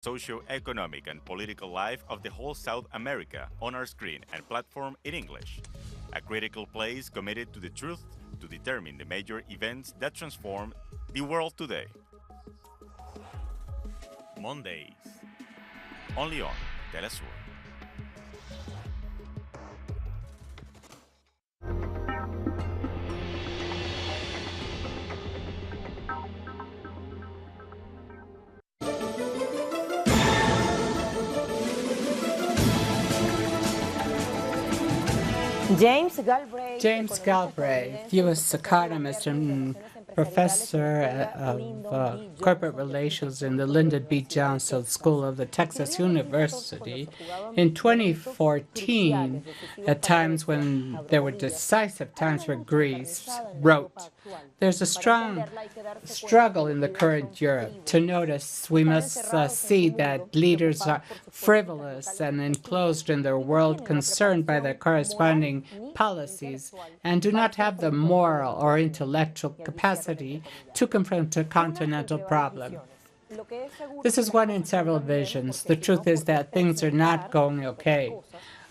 socio-economic and political life of the whole South America on our screen and platform in English. A critical place committed to the truth to determine the major events that transform the world today. Mondays, only on Telesur. James Galbraith, U.S. economist and professor of corporate relations in the Lyndon B. Johnson School of the Texas University, in 2014, at times when there were decisive times for Greece, wrote, "There's a strong struggle in the current Europe. To notice, we must see that leaders are frivolous and enclosed in their world, concerned by their corresponding policies, and do not have the moral or intellectual capacity to confront a continental problem. This is one in several visions. The truth is that things are not going okay.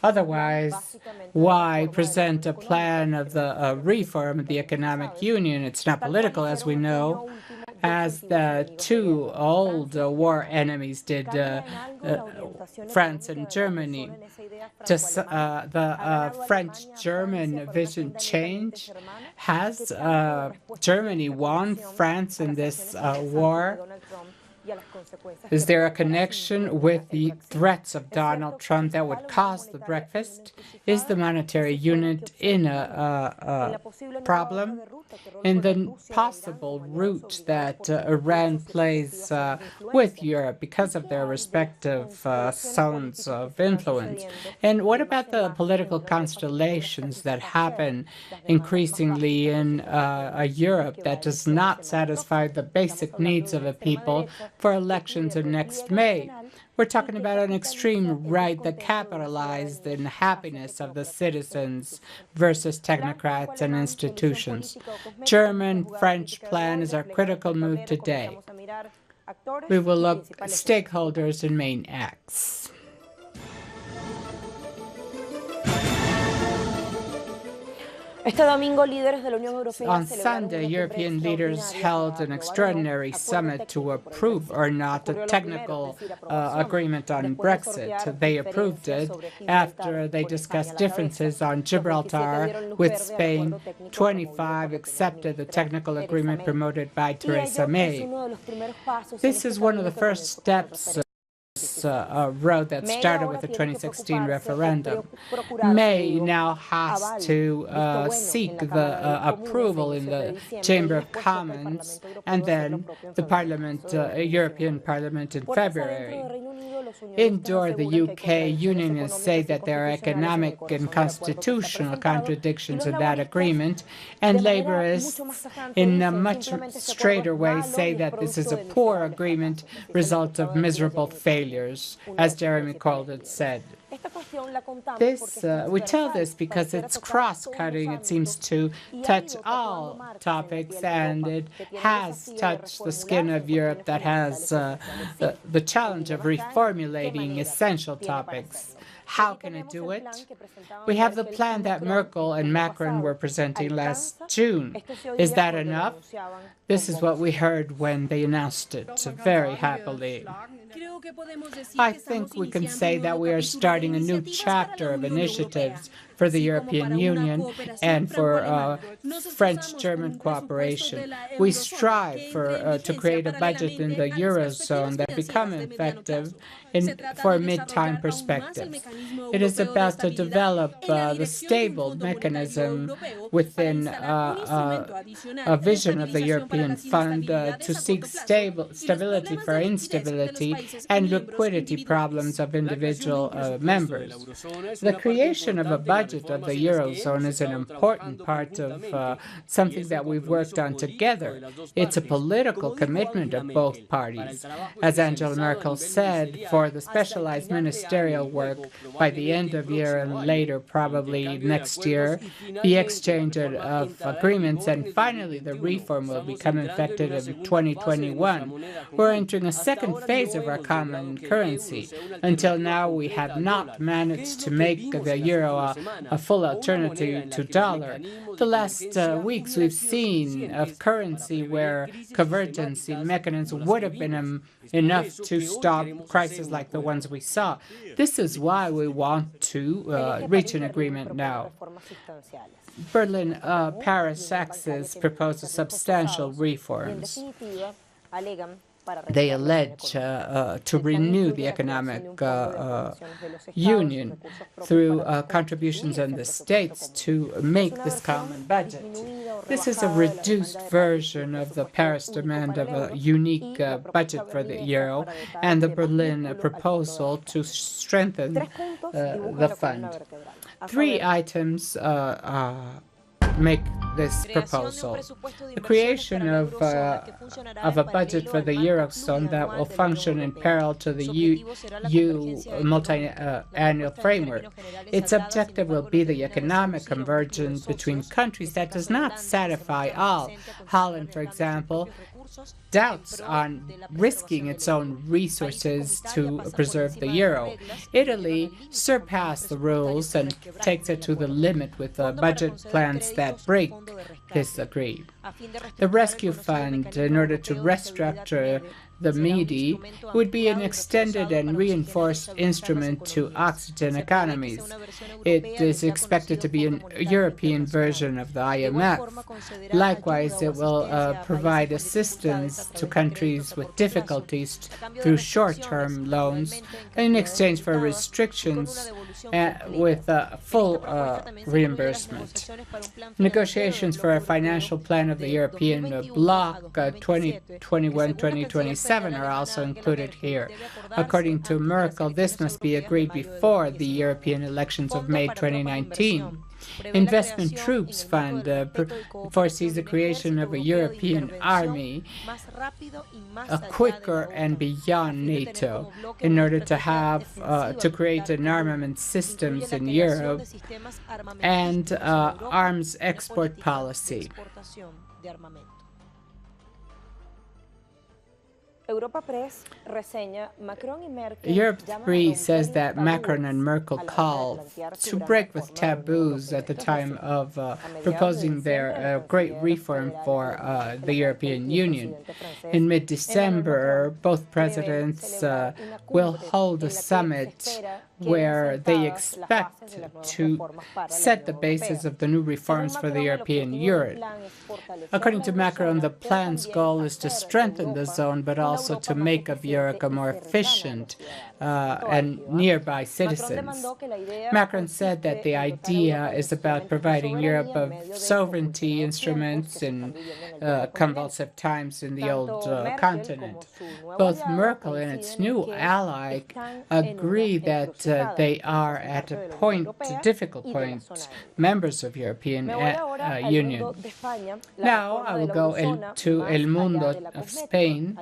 Otherwise, why present a plan of the reform of the economic union? It's not political, as we know, as the two old war enemies did, France and Germany. Does the French-German vision change? Has Germany won France in this war? Is there a connection with the threats of Donald Trump that would cause the breakfast? Is the monetary unit in a problem? In the possible route that Iran plays with Europe because of their respective zones of influence? And what about the political constellations that happen increasingly in Europe that does not satisfy the basic needs of a people for elections in next May? We're talking about an extreme right that capitalized in the happiness of the citizens versus technocrats and institutions. German-French plan is our critical move today. We will look at stakeholders and main acts. On Sunday, European leaders held an extraordinary summit to approve or not a technical agreement on Brexit. They approved it after they discussed differences on Gibraltar with Spain. 25 accepted the technical agreement promoted by Theresa May. This is one of the first steps road that started with the 2016 referendum. May now has to seek the approval in the Chamber of Commons and then the Parliament, European Parliament in February. Indoor, the UK unionists say that there are economic and constitutional contradictions in that agreement, and Labourists, in a much straighter way, say that this is a poor agreement, result of miserable failures, as Jeremy Corbyn said. We tell this because it's cross-cutting. It seems to touch all topics, and it has touched the skin of Europe that has the challenge of reformulating essential topics. How can it do it? We have the plan that Merkel and Macron were presenting last June. Is that enough? This is what we heard when they announced it, very happily. I think we can say that we are starting a new chapter of initiatives for the European Union and for French-German cooperation. We strive to create a budget in the Eurozone that become effective for a mid-time perspective. It is about to develop the stable mechanism within a vision of the European Fund to seek stability for instability and liquidity problems of individual members. The creation of a budget budget of the Eurozone is an important part of something that we've worked on together. It's a political commitment of both parties. As Angela Merkel said, for the specialized ministerial work, by the end of year and later, probably next year, the exchange of agreements, and finally the reform will become effective in 2021. We're entering a second phase of our common currency. Until now, we have not managed to make the euro a full alternative to dollar. The last weeks we've seen of currency where convergence mechanisms would have been enough to stop crises like the ones we saw. This is why we want to reach an agreement now. Berlin-Paris axis proposes substantial reforms. They allege to renew the economic union through contributions on the states to make this common budget. This is a reduced version of the Paris demand of a unique budget for the euro and the Berlin proposal to strengthen the fund. Three items make this proposal. The creation of a budget for the Eurozone that will function in parallel to the EU multi-annual framework. Its objective will be the economic convergence between countries that does not satisfy all. Holland, for example, doubts on risking its own resources to preserve the euro. Italy surpassed the rules and takes it to the limit with budget plans that break this agreed. The rescue fund, in order to restructure the MEDI, would be an extended and reinforced instrument to oxygen economies. It is expected to be a European version of the IMF. Likewise, it will provide assistance to countries with difficulties through short-term loans in exchange for restrictions with full reimbursement. Negotiations for a financial plan of the European bloc 2021-2027 are also included here. According to Merkel, this must be agreed before the European elections of May 2019. Investment Troops Fund foresees the creation of a European army, quicker and beyond NATO, in order to have to create an armament systems in Europe and arms export policy. Europe 3 says that Macron and Merkel call to break with taboos at the time of proposing their great reform for the European Union. In mid-December, both presidents will hold a summit where they expect to set the basis of the new reforms for the European Union. According to Macron, the plan's goal is to strengthen the zone, but also to make of Europe a more efficient and nearby citizens. Macron said that the idea is about providing Europe of sovereignty instruments in convulsive times in the old continent. Both Merkel and its new ally agree that they are at a difficult point, members of European Union. Now I will go to El Mundo of Spain,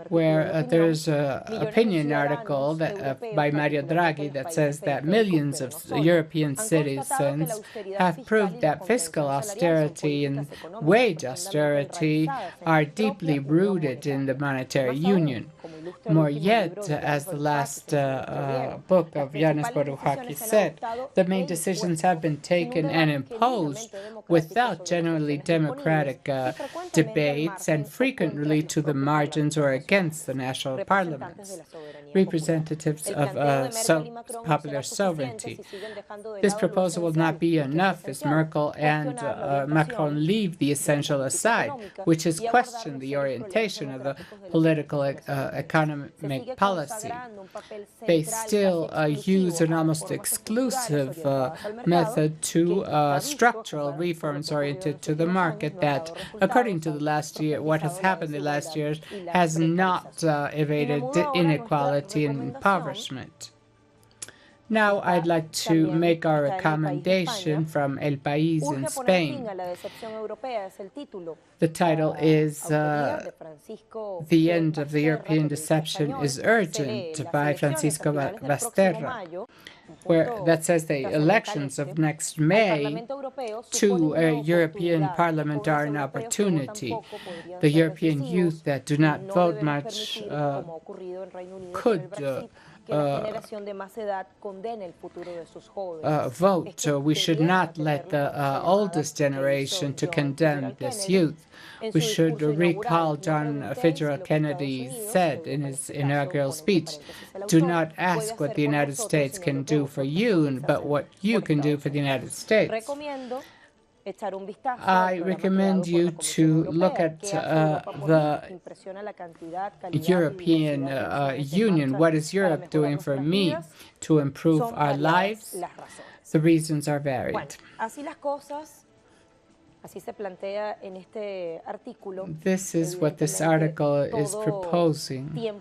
where there's an opinion article by Mario Draghi that says that millions of European citizens have proved that fiscal austerity and wage austerity are deeply rooted in the monetary union. More yet, as the last book of Yanis Varoufakis said, the main decisions have been taken and imposed without generally democratic debates and frequently to the margins or against the national parliaments, representatives of popular sovereignty. This proposal will not be enough as Merkel and Macron leave the essential aside, which is question the orientation of the political economic policy. They still use an almost exclusive method to structural reforms oriented to the market that, according to the last year, what has happened the last years has not evaded inequality and impoverishment. Now I'd like to make our recommendation from El País in Spain. The title is The End of the European Deception is Urgent by Francisco Basterra, that says the elections of next May to a European Parliament are an opportunity. The European youth that do not vote much could vote. We should not let the oldest generation to condemn this youth. We should recall John Fitzgerald Kennedy said in his inaugural speech, do not ask what the United States can do for you, but what you can do for the United States. I recommend you to look at the European Union. What is Europe doing for me to improve our lives? The reasons are varied. This is what this article is proposing.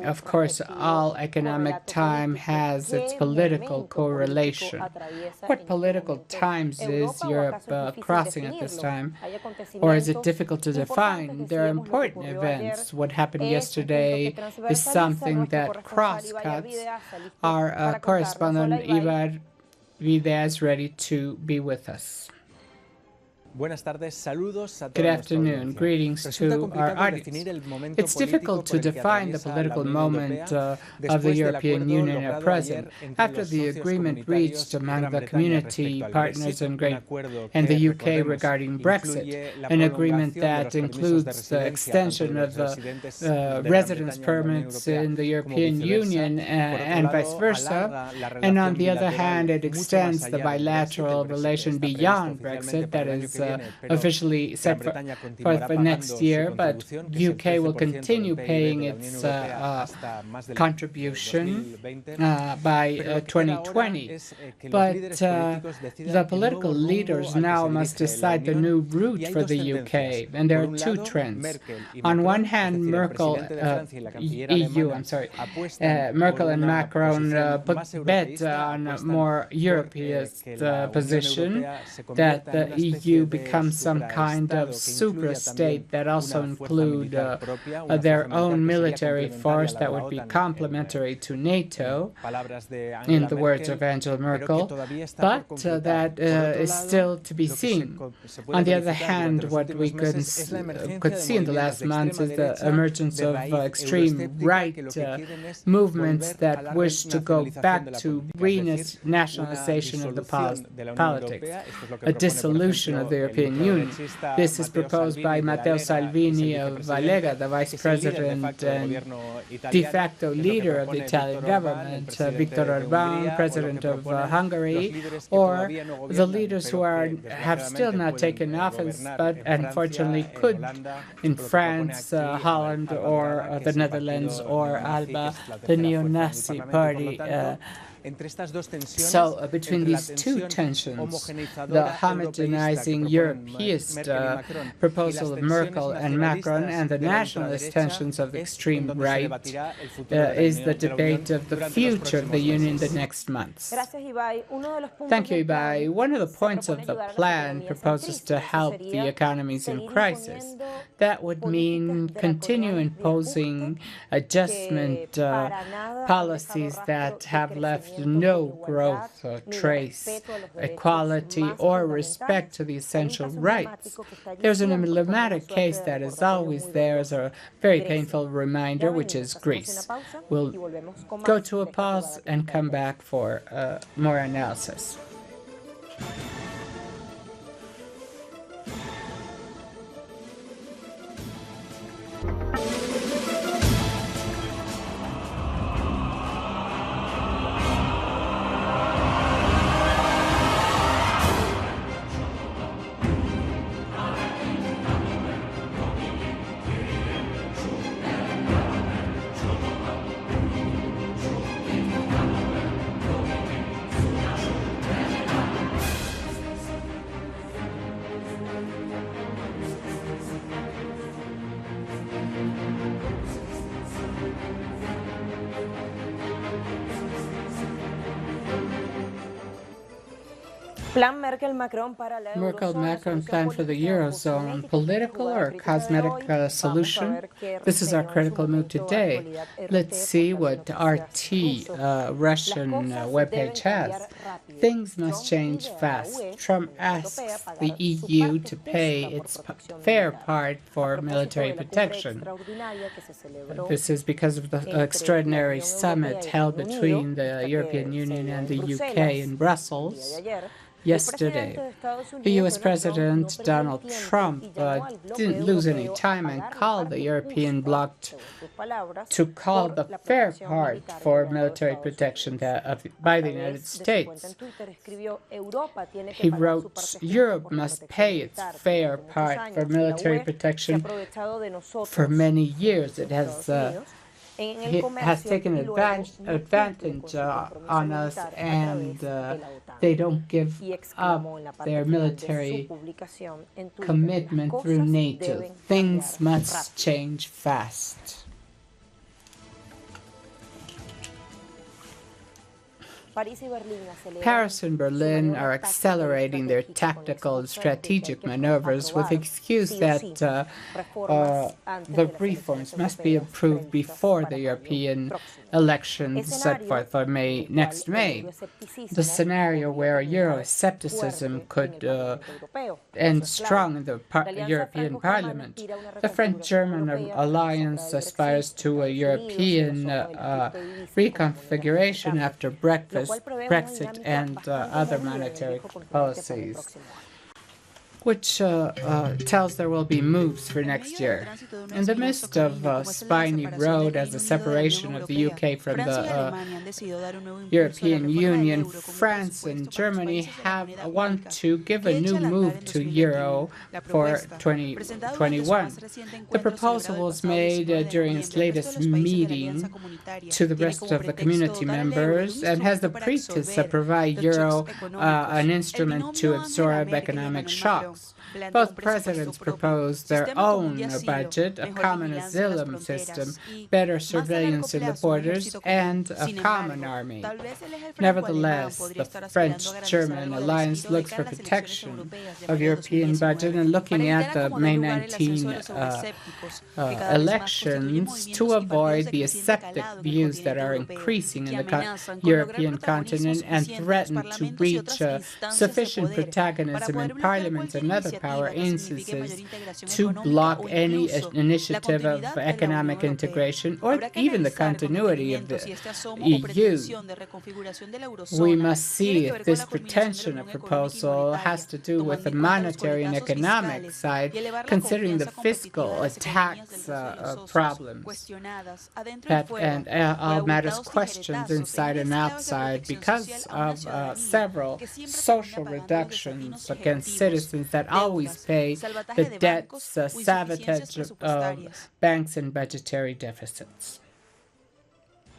Of course, all economic time has its political correlation. What political times is Europe crossing at this time? Or is it difficult to define? There are important events. What happened yesterday is something that cross-cuts. Our correspondent, Ibar Vida, is ready to be with us. Good afternoon. Greetings to our audience. It's difficult to define the political moment of the European Union at present. After the agreement reached among the community partners and the UK regarding Brexit, an agreement that includes the extension of the residence permits in the European Union and vice versa, and on the other hand, it extends the bilateral relation beyond Brexit, that is officially set for next year, but UK will continue paying its contribution by 2020. But the political leaders now must decide the new route for the UK, and there are two trends. On one hand, Merkel and Macron bet on a more European position, that the EU becomes some kind of supra-state that also include their own military force that would be complementary to NATO, in the words of Angela Merkel, but that is still to be seen. On the other hand, what we could see in the last months is the emergence of extreme right movements that wish to go back to renationalization of the politics, a dissolution of the European Union. This is proposed by Matteo Salvini of Valega, the vice president and de facto leader of the Italian government, Viktor Orbán, president of Hungary, or the leaders who have still not taken office, but unfortunately could in France, Holland, or the Netherlands, or ALBA, the neo-Nazi party. So between these two tensions, the homogenizing Europeist proposal of Merkel and Macron and the nationalist tensions of extreme right is the debate of the future of the Union the next months. Thank you, Ibai. One of the points of the plan proposes to help the economies in crisis. That would mean continue imposing adjustment policies that have left no growth trace, equality, or respect to the essential rights. There's an emblematic case that is always there as a very painful reminder, which is Greece. We'll go to a pause and come back for more analysis. Merkel-Macron plan for the Eurozone, political or cosmetic solution? This is our critical move today. Let's see what RT Russian webpage has. Things must change fast. Trump asks the EU to pay its fair part for military protection. This is because of the extraordinary summit held between the European Union and the UK in Brussels yesterday. The US President Donald Trump didn't lose any time and called the European bloc to call the fair part for military protection by the United States. He wrote, Europe must pay its fair part for military protection. For many years it has taken advantage on us, and they don't give up their military commitment through NATO. Things must change fast. Paris and Berlin are accelerating their tactical and strategic maneuvers with the excuse that the reforms must be approved before the European elections set forth for next May. The scenario where Euroscepticism could end strong in the European Parliament. The French-German alliance aspires to a European reconfiguration after Brexit and other monetary policies, which tells there will be moves for next year. In the midst of a spiny road as a separation of the UK from the European Union, France and Germany want to give a new move to Euro for 2021. The proposal was made during its latest meeting to the rest of the community members and has the pretense to provide Euro an instrument to absorb economic shocks. Both presidents proposed their own budget, a common asylum system, better surveillance in the borders, and a common army. Nevertheless, the French-German alliance looks for protection of European budget and looking at the May 19 elections to avoid the aseptic views that are increasing in the European continent and threaten to reach sufficient protagonism in Parliament and other power instances to block any initiative of economic integration or even the continuity of the EU. We must see if this pretension of proposal has to do with the monetary and economic side, considering the fiscal tax problems and all matters questioned inside and outside because of several social reductions against citizens that always pay the debts, sabotage of banks and budgetary deficits.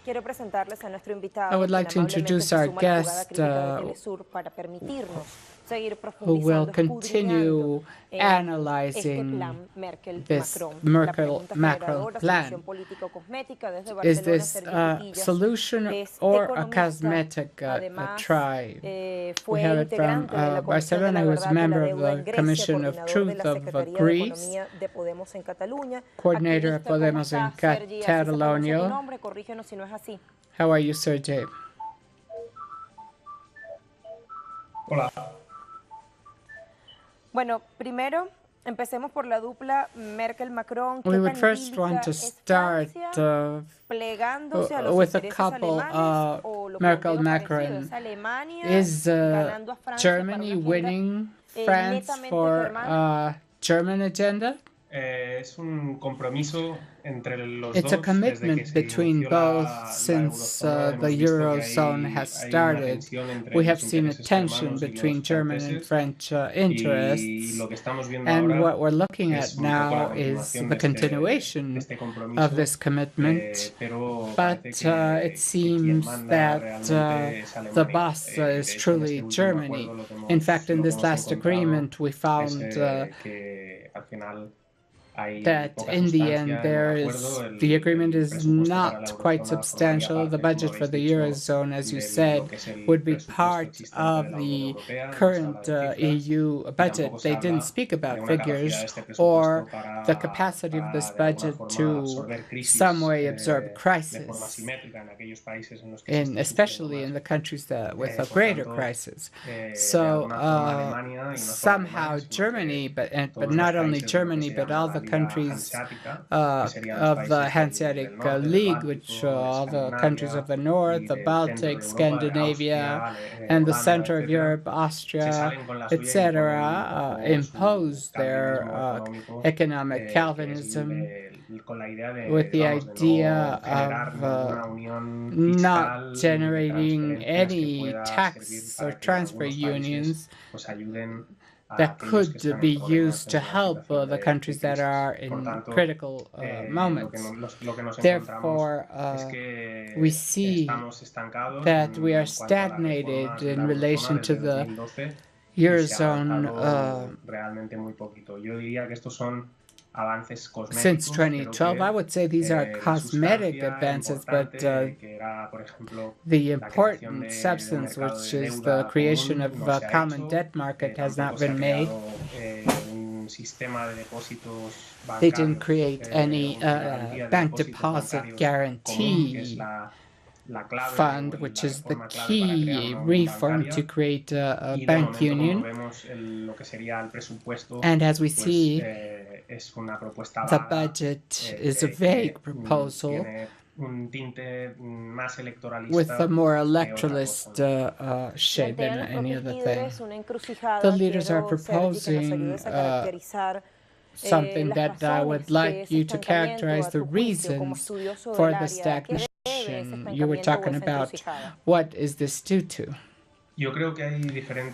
I would like to introduce our guest who will continue analyzing this Merkel-Macron plan. Is this a solution or a cosmetic try? We have it from Barcelona, who is a member of the Commission of Truth of Greece, coordinator of Podemos in Catalonia. How are you, Sergey? Hola. Bueno, primero, empecemos por la dupla Merkel-Macron. We would first want to start with a couple, Merkel-Macron. Is Germany winning France for German agenda? Es un compromiso entre los It's a commitment between both since the Eurozone has started. We have seen a tension between German and French interests, and what we're looking at now is the continuation of this commitment, but it seems that the boss is truly Germany. In fact, in this last agreement, we found that in the end the agreement is not quite substantial. The budget for the Eurozone, as you said, would be part of the current EU budget. They didn't speak about figures or the capacity of this budget to some way absorb crisis, especially in the countries with a greater crisis. So somehow Germany, but not only Germany, but all the countries of the Hanseatic League, which all the countries of the north, the Baltic, Scandinavia, and the center of Europe, Austria, etc., impose their economic Calvinism with the idea of not generating any tax or transfer unions that could be used to help the countries that are in critical moments. Therefore, we see that we are stagnated in relation to the Eurozone since 2012. I would say these are cosmetic advances, but the important substance, which is the creation of a common debt market, has not been made. They didn't create any bank deposit guarantee fund, which is the key reform to create a bank union. And as we see, the budget is a vague proposal with a more electoralist shade than any other thing. The leaders are proposing something that I would like you to characterize the reasons for the stagnation. You were talking about what is this due to?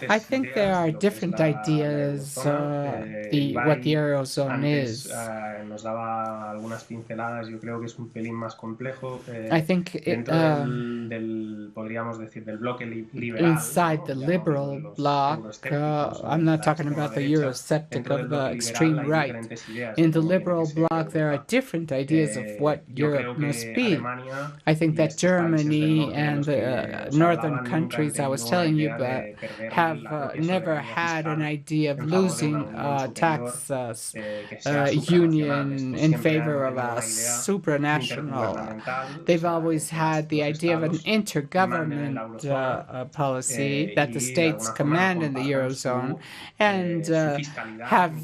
I think there are different ideas what the Eurozone is. I think inside the liberal bloc, I'm not talking about the Eurosceptic of the extreme right. In the liberal bloc, there are different ideas of what Europe must be. I think that Germany and the northern countries I was telling you about have never had an idea of losing tax union in favor of a supranational. They've always had the idea of an intergovernment policy that the states command in the Eurozone and have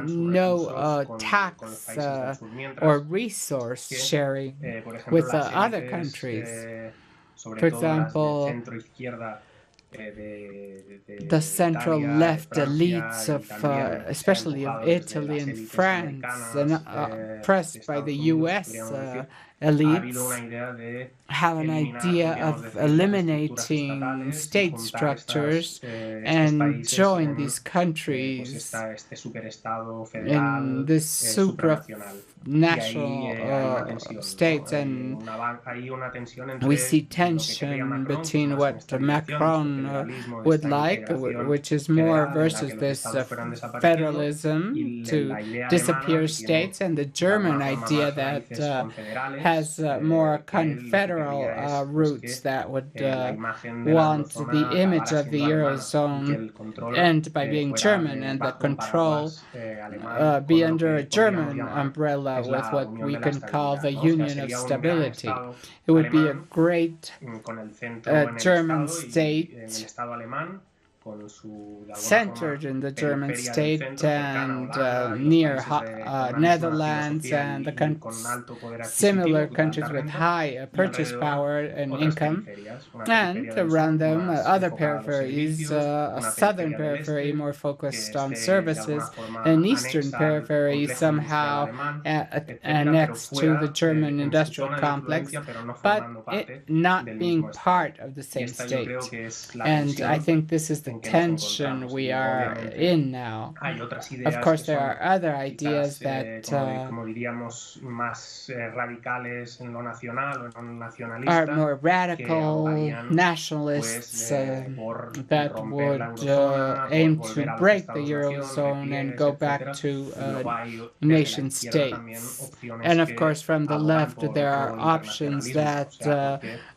no tax or resource sharing with other countries. For example, the central left elites of, especially of Italy and France, and pressed by the US elites, have an idea of eliminating state structures and join these countries in this supranational states, and we see tension between what Macron would like, which is more versus this federalism to disappear states, and the German idea that has more confederal roots that would want the image of the Eurozone end by being German, and the control be under a German umbrella with what we can call the Union of Stability. It would be a great German state centered in the German state and near Netherlands and the similar countries with high purchase power and income, and around them other peripheries, a southern periphery more focused on services, an eastern periphery somehow next to the German industrial complex, but it not being part of the same state. And I think this is the tension we are in now. hay otras Of ideas course, que there son are other ideas quizás, that como diríamos, más radicales en lo nacional o en lo are nacionalista, more que radical abogarían nationalists por that romper la would eurozona, por aim volver to a los break the Estados-nación, Eurozone and repliegues, go back etcétera. to Y luego hay desde la nation izquierda también states. opciones And of que course, from the abogan left, por there otro are options internacionalismo, that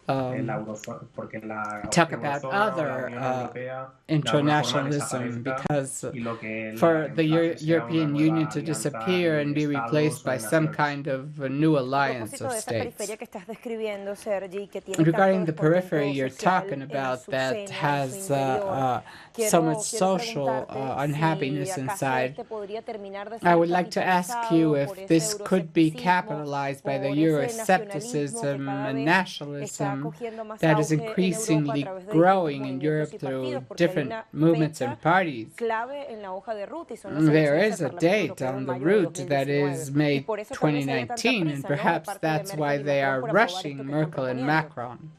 o sea, porque la talk about eurozona o la other Unión Europea internationalism, because y lo que for the reemplace sea una European nueva Union to alianza disappear de and be estados replaced o by de some naciones. kind of a new A alliance propósito of de esa states. periferia que estás describiendo, Sergi, que tiene Regarding tanto the periphery descontento you're social talking en about su that seno, en su has interior, so much quiero social preguntarte unhappiness si acaso inside, este podría terminar de I ser would like to ask you capitalizado if por ese this could be euroscepticismo, capitalized by the por ese nacionalismo que Euroscepticism cada and vez está nationalism cogiendo más that is auge en Europa a increasingly través de distintos growing in movimientos Europe y through partidos, porque hay different una movements and fecha parties. clave en la hoja de ruta y son las There elecciones is al a Parlamento date Europeo en on the mayo de route that 2019. is Y May por eso tal vez haya tanta 2019, and prisa, ¿no?, de perhaps parte de that's why Merkel y they Macron are por aprobar rushing, esto que están Merkel and proponiendo. Macron.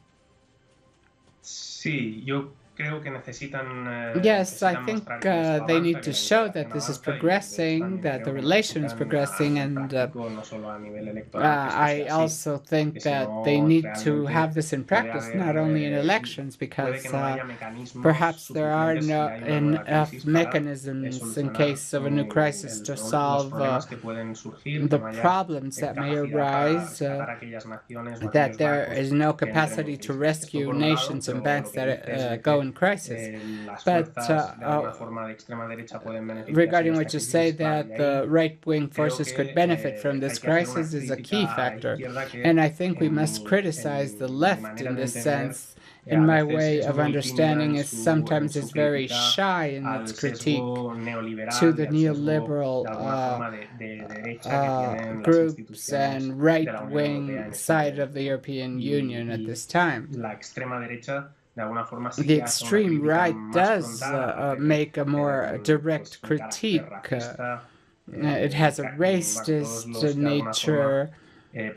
Sí, yo creo que necesitan, Yes, I necesitan think mostrar que esto they avanza, need que to la show integración that this is avanza y de hecho progressing, también that creo the que relation is necesitan progressing, hacerlo and práctico, no solo a nivel electoral, que esto I sea así, also think porque si that no they need to realmente have this in puede practice, not haber, only in elections, puede because que no haya mecanismos perhaps there are suficientes si no hay una nueva enough crisis para mechanisms in solucionar case of a new crisis to los solve problemas que pueden surgir, que the no haya problems that may capacidad para arise, rescatar a aquellas naciones o that aquellos there bancos is no que entren capacity en to crisis. Esto rescue por un lado, nations and pero banks lo que dice es that de go que in crisis. las But fuerzas de alguna forma de extrema derecha pueden beneficiarse de regarding esta what you crisis, say, vale, that y the ahí right-wing creo forces could que benefit from hay this que hacer una crisis is a key crítica a la factor. izquierda que And I think we en must criticize the mi left manera in de this entender sense. In a my veces way es of muy tímida understanding, en is su sometimes is very crítica shy in al its critique sesgo to neoliberal the y al sesgo neoliberal de alguna forma de derecha que tienen las groups instituciones and de la Unión Europea right-wing en este side of momento, the ¿no? European Union at this time. La extrema derecha de alguna forma sí The que hace una extreme crítica right más does frontal a la make a more direct pues, un carácter critique. racista, It has a todos racist los de alguna forma nature.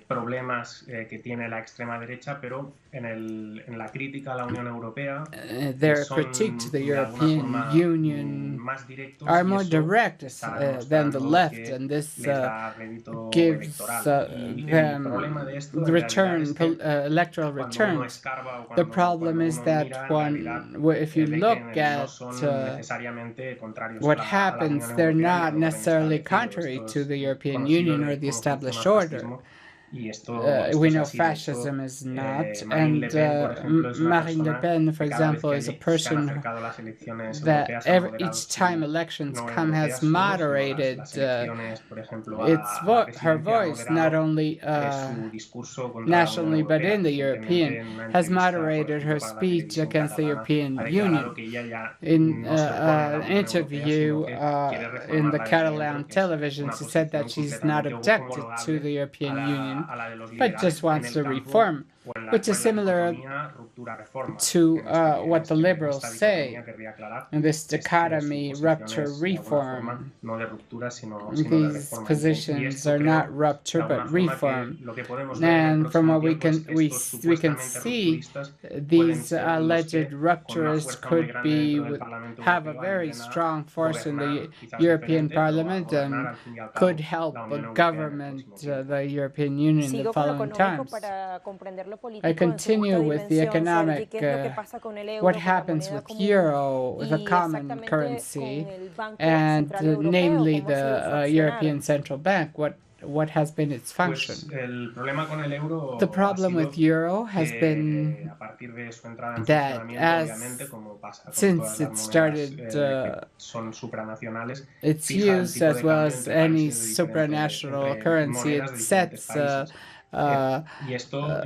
Problemas que tiene la extrema derecha, pero en la crítica a la Unión Europea Their son critique to the de alguna European forma Union más directos are y more eso direct está than the demostrando left, que and this les da rédito gives electoral. Y el problema de esto en realidad es que electoral cuando uno returns. escarba o The cuando problem is uno that mira, en realidad if you ve look que no at son necesariamente contrarios what a la happens, Unión they're Europea ni not al orden necessarily establecido. contrary Esto to es the European conocido Union or de the cómo funciona established el order. fascismo. Y esto We es know así. De hecho, fascism is not, Marine Le and Pen, por ejemplo, es una Marine Le persona Pen, for que cada vez example, que is a se han person acercado las elecciones that europeas ha moderado each time su, elections no come has europeas solo, sino moderated las elecciones, por ejemplo, its a la her presidencia, ha voice, not moderado only su discurso contra la Unión nationally but Europea. in the Recientemente, European, en una has entrevista, por moderated her ejemplo, para la speech televisión against the catalana, European ha declarado Union. que ella ya In no se opone a la an Unión Europea, interview sino que quiere in reformar the la desde Catalan dentro, que es television, una she said that posición she's not completamente objected to the homologable European Union, a la de los but liberales just en wants el to campo reform, o en which is la similar dicotomía ruptura-reforma. to what the En liberals esta say dicotomía querría aclarar in this es que su dichotomy, posición rupture, es de alguna forma reform. no de ruptura, sino de These reforma. Y positions esto are creo not de rupture alguna but forma que reform. lo que podemos ver en el And from próximo what we tiempo es can que we estos we can supuestamente see, rupturistas pueden these ser los alleged que con una rupturists fuerza muy could grande be dentro del Parlamento have a Europeo very ayuden a strong force in the gobernar, quizás European diferente, pero a Parliament gobernar and al fin y al cabo could help la Unión Europea en el government próximo tiempo. the European Union in the Sigo con lo following económico times. para comprender lo I político en su continue justa with the dimensión, Sergi. economic, ¿Qué es lo que pasa con el euro, what con la happens moneda with común euro, the y common exactamente currency, con el Banco and Central Europeo? namely ¿Cómo ha sido su the accionar? European Central Bank? What has been its function? Pues el problema con el euro The ha problem sido with euro has que been a partir de su entrada en that funcionamiento, obviamente, como pasa con since todas las it monedas started que son supranacionales, its fija el use, tipo as de well cambio as entre any países de supranational entre currency, monedas it de diferentes sets países. Y esto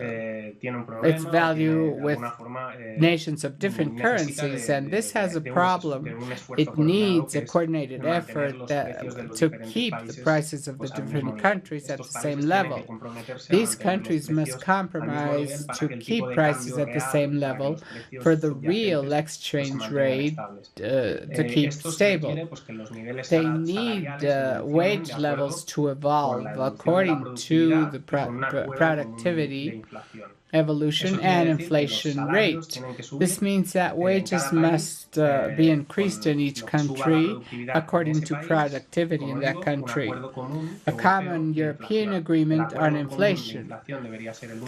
tiene un problema, its value de with alguna forma nations of different necesita currencies, and this has a de problem. un esfuerzo It coordinado, needs que a es coordinated mantener effort los precios de los to diferentes keep the países prices of the pues al mismo different nivel. countries at Estos the same países tienen que level. comprometerse a These mantener los countries must precios al mismo compromise nivel para to que el tipo keep de prices cambio at the real, same para que level los precios for the real subyacentes pues, se exchange mantengan rate estables. to keep Esto se stable. requiere pues, que los niveles They need salariales evolucionen wage de levels acuerdo to con evolve la evolución de la according to productividad the y con un acuerdo común de productivity inflación. evolution and inflation rate. This means that wages must be increased in each country according to productivity in that country. A common European agreement on inflation,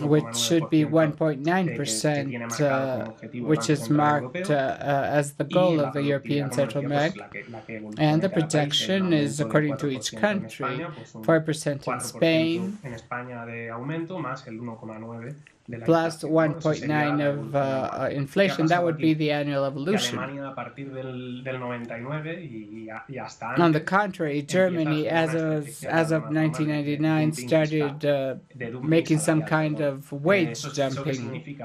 which should be 1.9%, which is marked as the goal of the European Central Bank, and the projection is according to each country, 4% in Spain, plus 1.9 of inflation. That would be the annual evolution. On the contrary, Germany, as of 1999, started making some kind of wage jumping,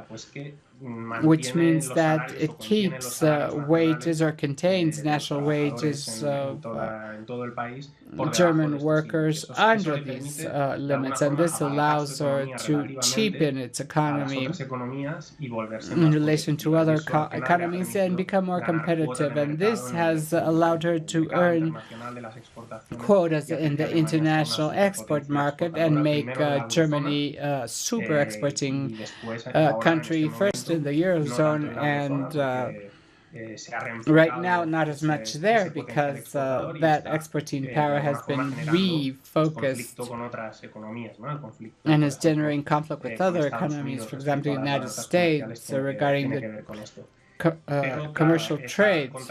which means that it keeps wages or contains national wages of German workers under these limits, and this allows her to cheapen its economy in relation to other economies and become more competitive. And this has allowed her to earn quotas in the international export market and make Germany a super exporting country, first in the Eurozone, and right now not as much there because that exporting power has been refocused and is generating conflict with other economies, for example, the United States, regarding the commercial trades.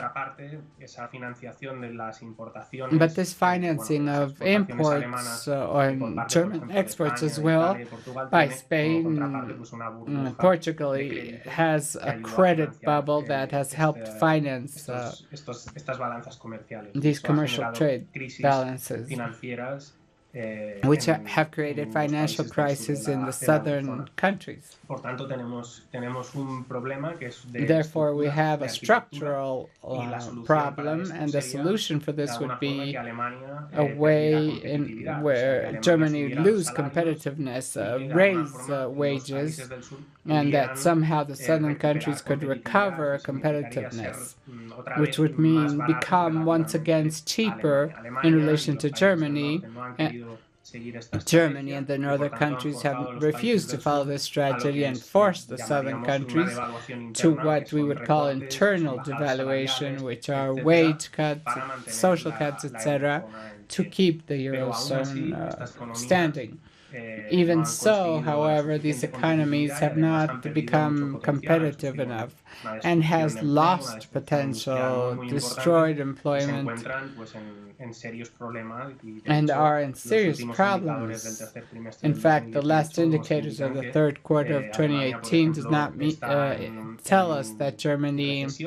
But this financing of imports on German exports as well by Spain, Portugal has a credit bubble that has helped finance these commercial trade balances, which have created financial crises in the southern countries. Therefore, we have a structural problem, and the solution for this would be a way in where Germany lose competitiveness, raise wages, and that somehow the southern countries could recover competitiveness, which would mean become once again cheaper in relation to Germany. Germany and the northern countries have refused to follow this strategy and forced the southern countries to what we would call internal devaluation, which are wage cuts, social cuts, etc., to keep the Eurozone standing. Even so, however, these economies have not become competitive enough and has lost potential, destroyed employment, and are in serious problems. In fact, the last indicators of the third quarter of 2018 does not tell us that Germany is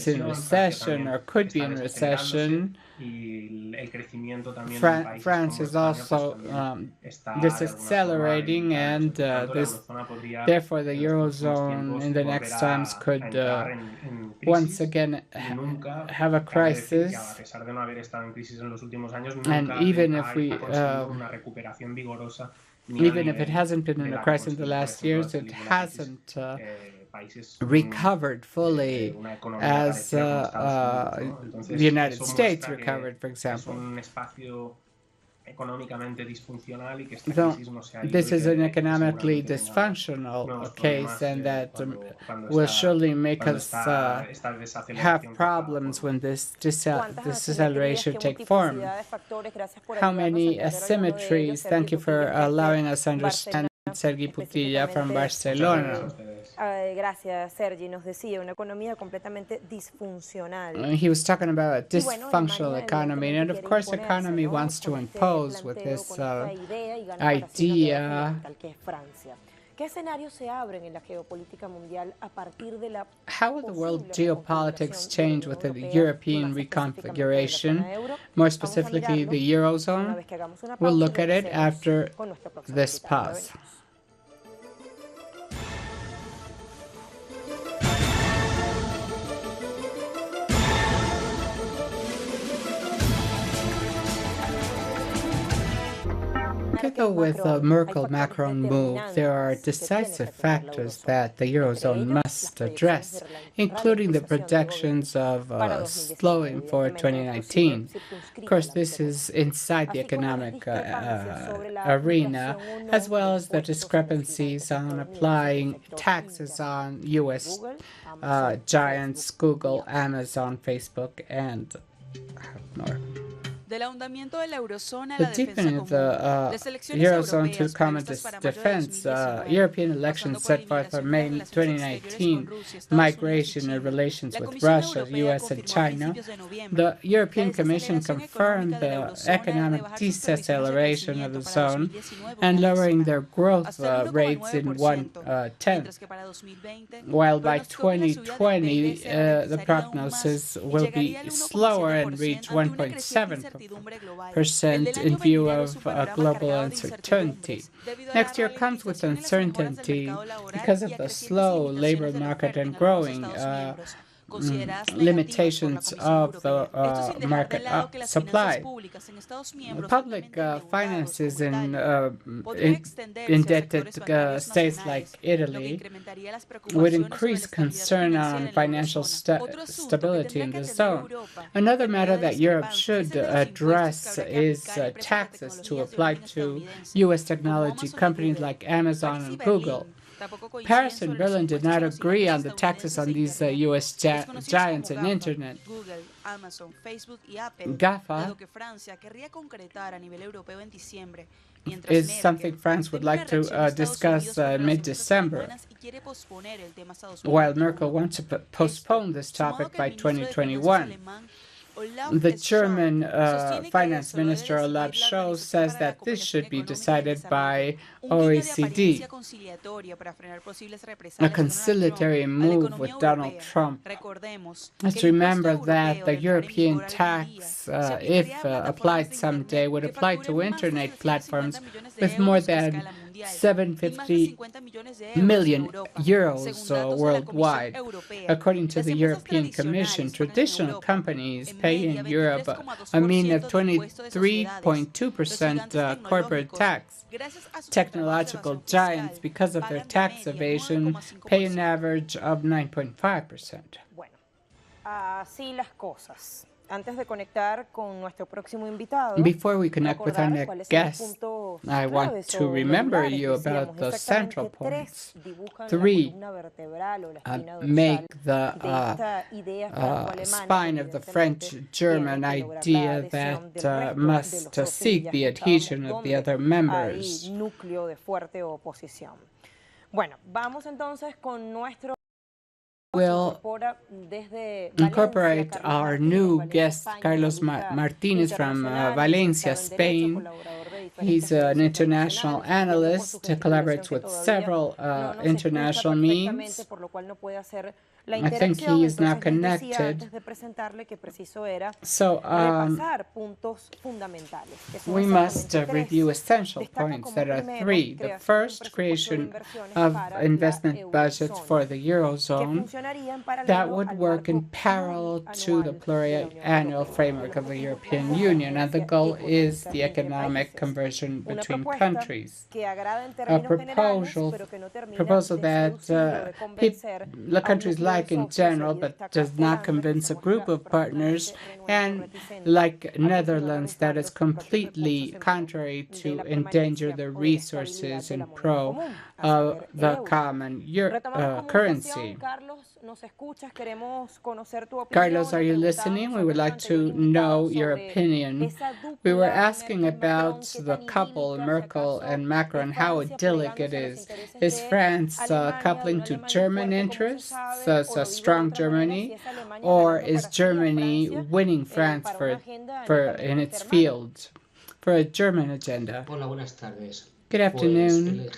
in recession or could be in recession. France is also disaccelerating, and therefore the Eurozone in the next times could once again have a crisis. And even if it hasn't been in a crisis in the last years, it hasn't recovered fully as the United States recovered, for example. So this is an economically dysfunctional case, and that will surely make us have problems when this deceleration takes form. How many asymmetries? Thank you for allowing us to understand. Sergi Putilla from Barcelona. He was talking about a dysfunctional economy, and of course the economy wants to impose with this idea. How will the world geopolitics change with the European reconfiguration, more specifically the Eurozone? We'll look at it after this pause. Together with the Merkel-Macron move, there are decisive factors that the Eurozone must address, including the projections of slowing for 2019. Of course, this is inside the economic arena, as well as the discrepancies on applying taxes on U.S. Giants, Google, Amazon, Facebook, and more. The deepening of the Eurozone to common defense, European elections set forth for May 2019, migration and relations with Russia, US, and China. The European Commission confirmed the economic deceleration of the zone and lowering their growth rates in 1/10, while by 2020 the prognosis will be slower and reach 1.7% in view of global uncertainty. Next year comes with uncertainty because of the slow labor market and growing limitations of the market supply. Public finances in indebted states like Italy would increase concern on financial stability in the zone. Another matter that Europe should address is taxes to apply to U.S. technology companies like Amazon and Google. Paris and Berlin did not agree on the taxes on these U.S. giants in Internet. GAFA is something France would like to discuss mid-December, while Merkel wants to postpone this topic by 2021. The German Finance Minister Olaf Scholz says that this should be decided by OECD, a conciliatory move with Donald Trump. Let's remember that the European tax, if applied someday, would apply to Internet platforms with more than 750 million euros worldwide. According to the European Commission, traditional companies pay in Europe a mean of 23.2% corporate tax. Technological giants, because of their tax evasion, pay an average of 9.5%. Before we connect with our next guest, I want to remember you about the central points. 3 make the spine of the French-German idea that must seek the adhesion of the other members. We'll incorporate our new guest, Carlos Martinez from Valencia, Spain. He's an international analyst, collaborates with several international means. I think he is now connected. So we must review essential points that are 3. The first, creation of investment budgets for the Eurozone that would work in parallel to the pluriannual framework of the European Union, and the goal is the economic conversion between countries. A proposal that the countries like in general, but does not convince a group of partners, and like Netherlands, that is completely contrary to endanger the resources in pro of the common currency. Carlos, are you listening? We would like to know your opinion. We were asking about the couple, Merkel and Macron, how idyllic it is. Is France coupling to German interests, as a strong Germany, or is Germany winning France in its field for a German agenda? Good afternoon.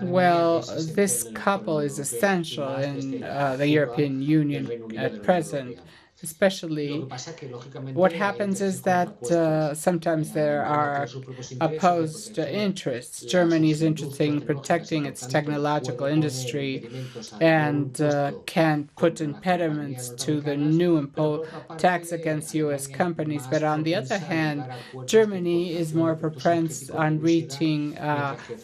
Well, this couple is essential in the European Union at present. especially what happens is that sometimes there are opposed interests. Germany is interested in protecting its technological industry and can't put impediments to the new tax against U.S. companies. But on the other hand, Germany is more propense on reaching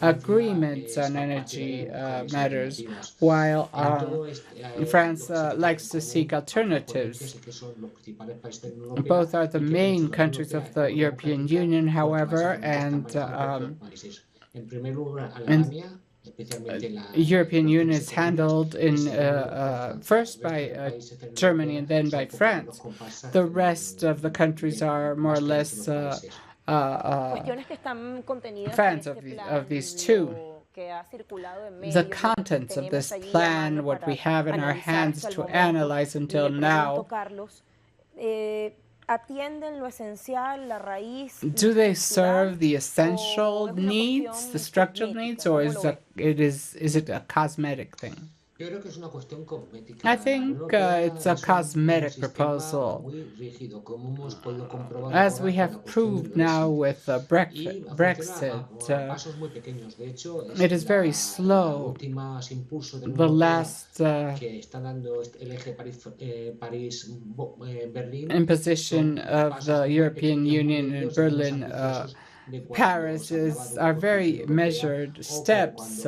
agreements on energy matters, while France likes to seek alternatives. Both are the main countries of the European Union, however, and the European Union is handled in first by Germany and then by France. The rest of the countries are more or less fans of these two. The contents of this plan, what we have in our hands to analyze until now, do they serve the essential needs, the structural needs, or is it a cosmetic thing? I think it's a cosmetic proposal. As we have proved now with Brexit, it is very slow. The last imposition of the European Union in Berlin, Paris are very measured steps,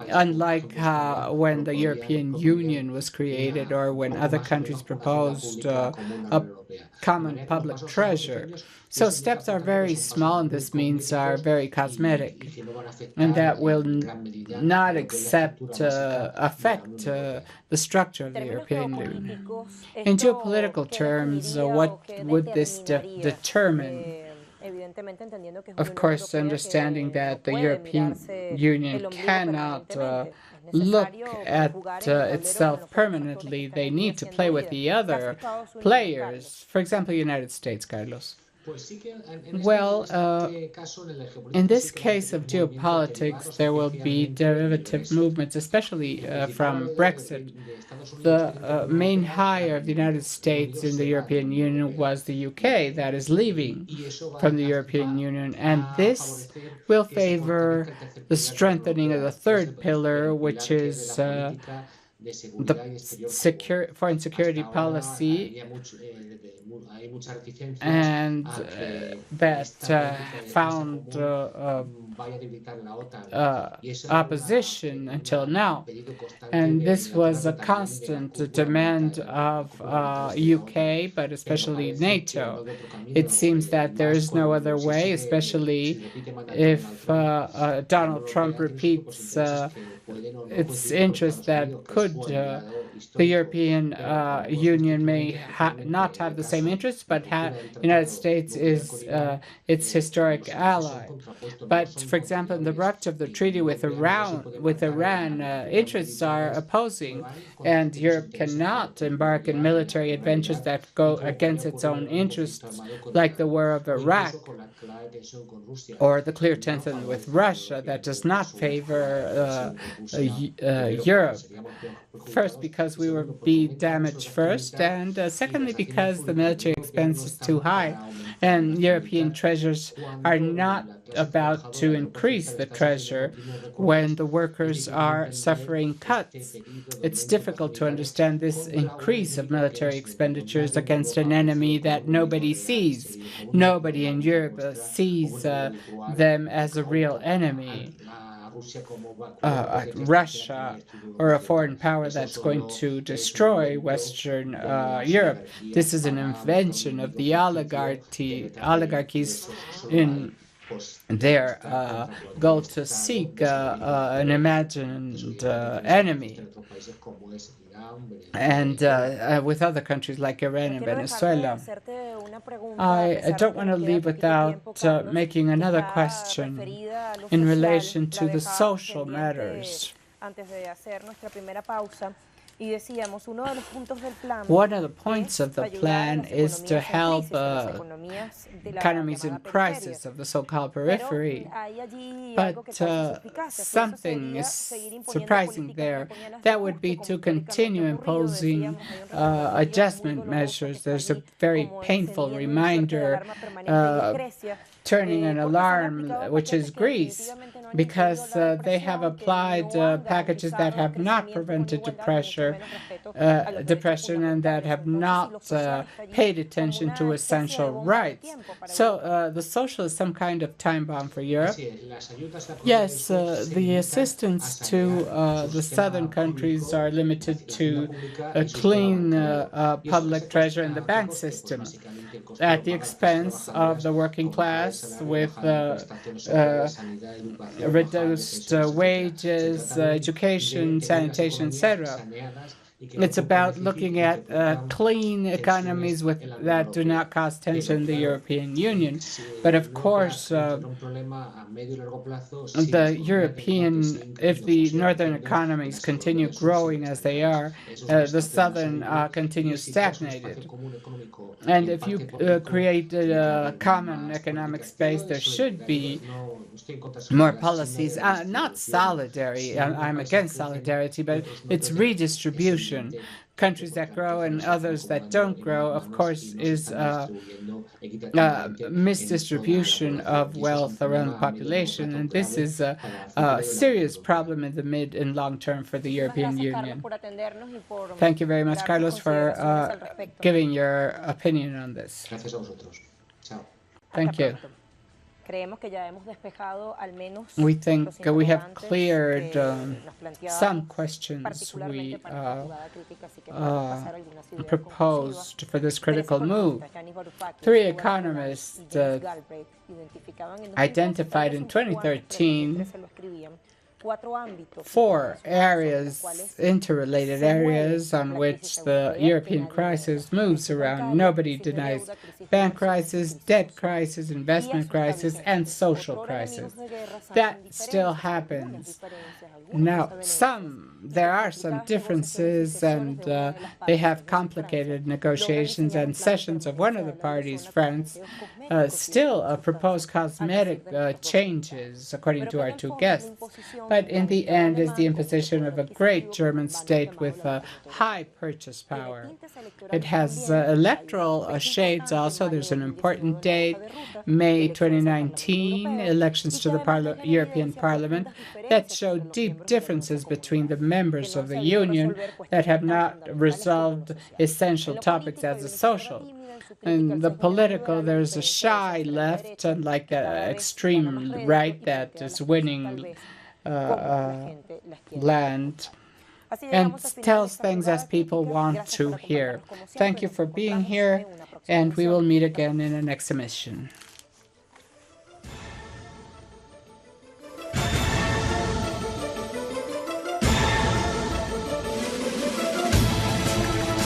unlike when the European Union was created or when other countries proposed a common public treasure. So steps are very small, and this means are very cosmetic, and that will not affect the structure of the European Union. In geopolitical terms, what would this determine? Of course, understanding that the European Union cannot look at itself permanently, they need to play with the other players. For example, the United States, Carlos. Well, in this case of geopolitics, there will be derivative movements, especially from Brexit. The main hire of the United States in the European Union was the UK, that is leaving from the European Union, and this will favor the strengthening of the third pillar, which is the foreign security policy, and that found opposition until now. And this was a constant demand of UK, but especially NATO. It seems that there is no other way, especially if Donald Trump repeats its interest that could the European Union may not have the same interests, but the United States is its historic ally. But, for example, in the rupture of the treaty with Iran, interests are opposing, and Europe cannot embark in military adventures that go against its own interests, like the war of Iraq, or the clear tension with Russia that does not favor Europe. First, because we will be damaged first, and secondly, because the military expense is too high, and European treasures are not about to increase the treasure when the workers are suffering cuts. It's difficult to understand this increase of military expenditures against an enemy that nobody sees. Nobody in Europe sees them as a real enemy. Russia or a foreign power that's going to destroy Western Europe. This is an invention of the oligarchies in their goal to seek an imagined enemy, and with other countries like Iran and Venezuela. I don't want to leave without making another question in relation to the social matters. One of the points of the plan is to help economies in crisis of the so-called periphery. But something is surprising there. That would be to continue imposing adjustment measures. There's a very painful reminder turning an alarm, which is Greece, because they have applied packages that have not prevented depression and that have not paid attention to essential rights. So the social is some kind of time bomb for Europe. Yes, the assistance to the southern countries are limited to a clean public treasure in the bank system at the expense of the working class with reduced wages, education, sanitation, etc. It's about looking at clean economies that do not cause tension in the European Union. But of course, the European, if the northern economies continue growing as they are, the southern continues stagnated. And if you create a common economic space, there should be more policies, not solidarity. I'm against solidarity, but it's redistribution. Countries that grow and others that don't grow, of course, is misdistribution of wealth around the population, and this is a serious problem in the mid and long term for the European Union. Thank you very much, Carlos, for giving your opinion on this. Thank you. We think we have cleared some questions we proposed for this critical move. Three economists identified in 2013 four areas, interrelated areas on which the European crisis moves around. Nobody denies bank crisis, debt crisis, investment crisis, and social crisis. That still happens. Now, there are some differences, and they have complicated negotiations and sessions of one of the parties, France, still propose cosmetic changes, according to our two guests. But in the end is the imposition of a great German state with high purchase power. It has electoral shades also. There's an important date, May 2019, elections to the European Parliament, that show deep differences between the members of the Union that have not resolved essential topics as a social. In the political, there's a shy left and like an extreme right that is winning land and tells things as people want to hear. Thank you for being here, and we will meet again in the next emission.